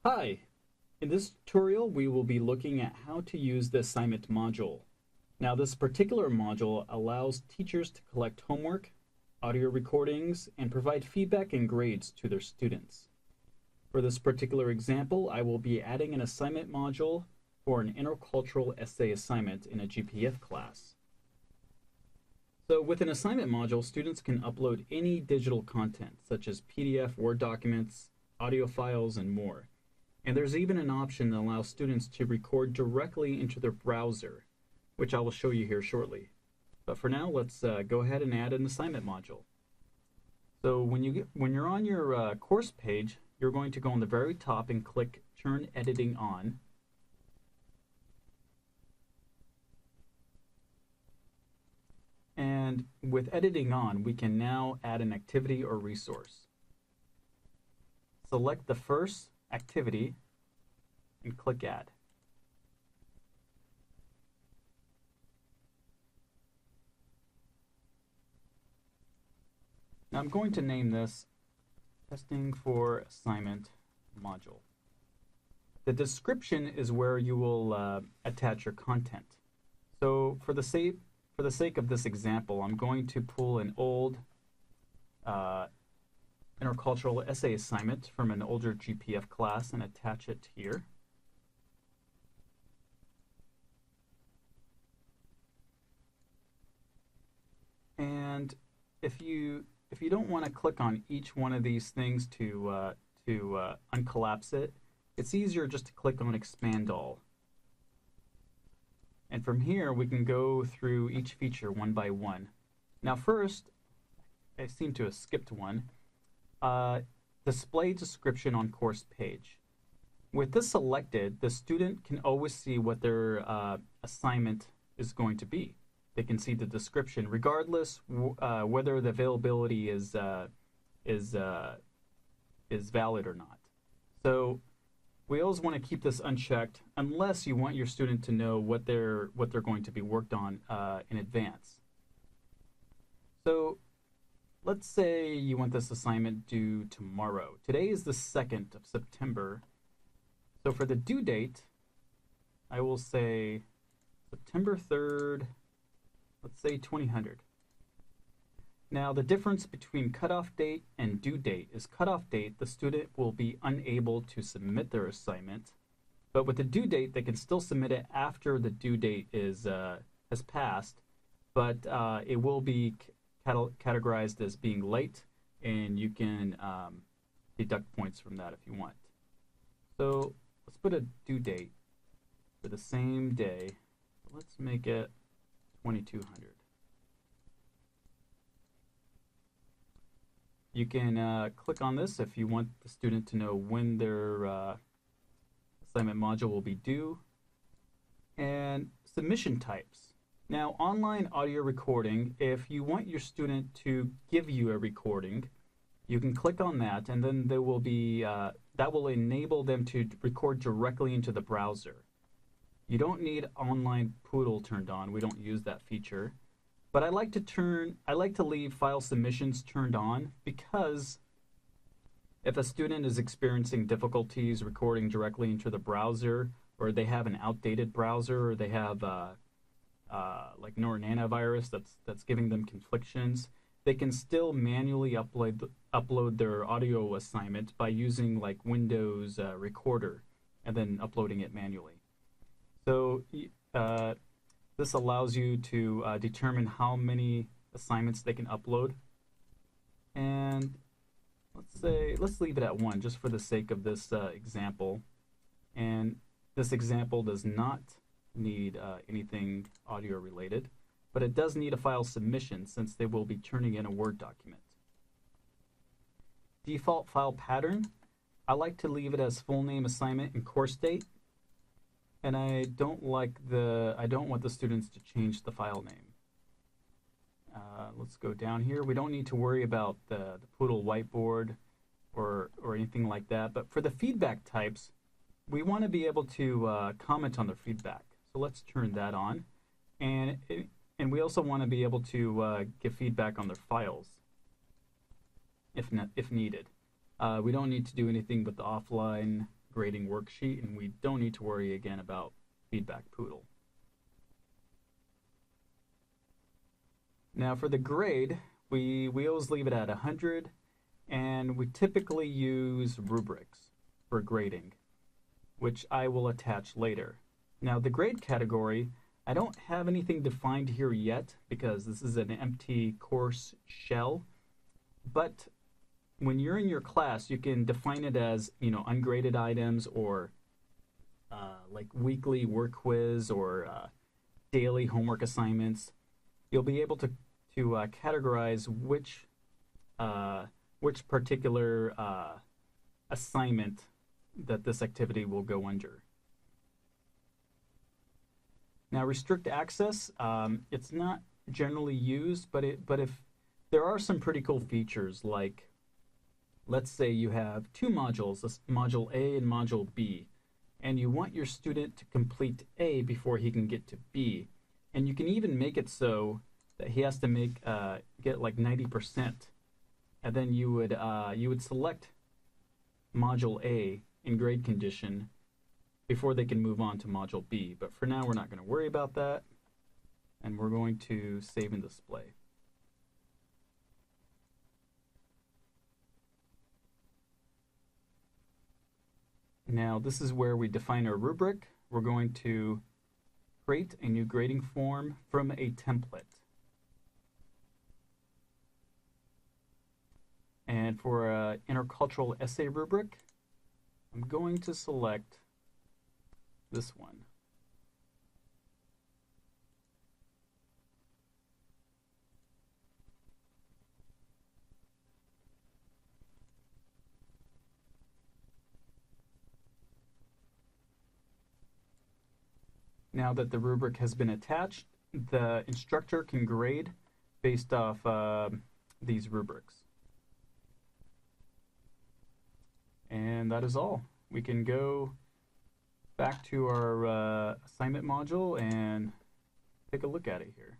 Hi! In this tutorial, we will be looking at how to use the assignment module. Now, this particular module allows teachers to collect homework, audio recordings, and provide feedback and grades to their students. For this particular example, I will be adding an assignment module for an intercultural essay assignment in a GPF class. So with an assignment module, students can upload any digital content, such as PDF, Word documents, audio files, and more. And there's even an option that allows students to record directly into their browser, which I will show you here shortly. But for now, let's go ahead and add an assignment module. So when you're on your course page, you're going to go on the very top and click Turn Editing On. And with editing on, we can now add an activity or resource. Select the first activity and click Add. Now I'm going to name this Testing for Assignment Module. The description is where you will attach your content. So for the sake of this example, I'm going to pull an old intercultural essay assignment from an older GPF class and attach it here. And if you don't want to click on each one of these things to uncollapse it, it's easier just to click on Expand All. And from here, we can go through each feature one by one. Now first, I seem to have skipped one. Display description on course page. With this selected, the student can always see what their assignment is going to be. They can see the description, regardless whether the availability is valid or not. So we always want to keep this unchecked unless you want your student to know what they're going to be worked on in advance. So let's say you want this assignment due tomorrow. Today is the 2nd of September. So for the due date, I will say September 3rd, let's say 2000. Now the difference between cutoff date and due date is cutoff date, the student will be unable to submit their assignment, but with the due date, they can still submit it after the due date has passed, but it will be categorized as being late, and you can deduct points from that if you want. So let's put a due date for the same day. Let's make it 2200. You can click on this if you want the student to know when their assignment module will be due. And submission types. Now, online audio recording, if you want your student to give you a recording, you can click on that, and then there will be that will enable them to record directly into the browser. You don't need online Moodle turned on. We don't use that feature. But I like to leave file submissions turned on, because if a student is experiencing difficulties recording directly into the browser, or they have an outdated browser, or they have like Norton antivirus that's giving them conflictions, they can still manually upload their audio assignment by using like Windows Recorder and then uploading it manually. So this allows you to determine how many assignments they can upload. And let's leave it at 1 just for the sake of this example. And this example does not need anything audio related, but it does need a file submission since they will be turning in a Word document. Default file pattern, I like to leave it as full name, assignment, and course date. And I don't want the students to change the file name. Let's go down here. We don't need to worry about the Moodle whiteboard or anything like that. But for the feedback types, we want to be able to comment on their feedback. So let's turn that on. And we also want to be able to give feedback on their files if needed. We don't need to do anything with the offline grading worksheet, and we don't need to worry again about feedback Moodle. Now for the grade, we always leave it at 100, and we typically use rubrics for grading, which I will attach later. Now the grade category, I don't have anything defined here yet because this is an empty course shell, but when you're in your class, you can define it as, ungraded items or like weekly work quiz or daily homework assignments. You'll be able to categorize which particular assignment that this activity will go under. Now, restrict access, it's not generally used, but if there are some pretty cool features, like let's say you have two modules, module A and module B, and you want your student to complete A before he can get to B, and you can even make it so that he has to get like 90%, and then you would select module A in grade condition before they can move on to module B. But for now, we're not going to worry about that, and we're going to save and display. Now, this is where we define our rubric. We're going to create a new grading form from a template. And for an intercultural essay rubric, I'm going to select this one. Now that the rubric has been attached, the instructor can grade based off these rubrics. And that is all. We can go back to our assignment module and take a look at it here.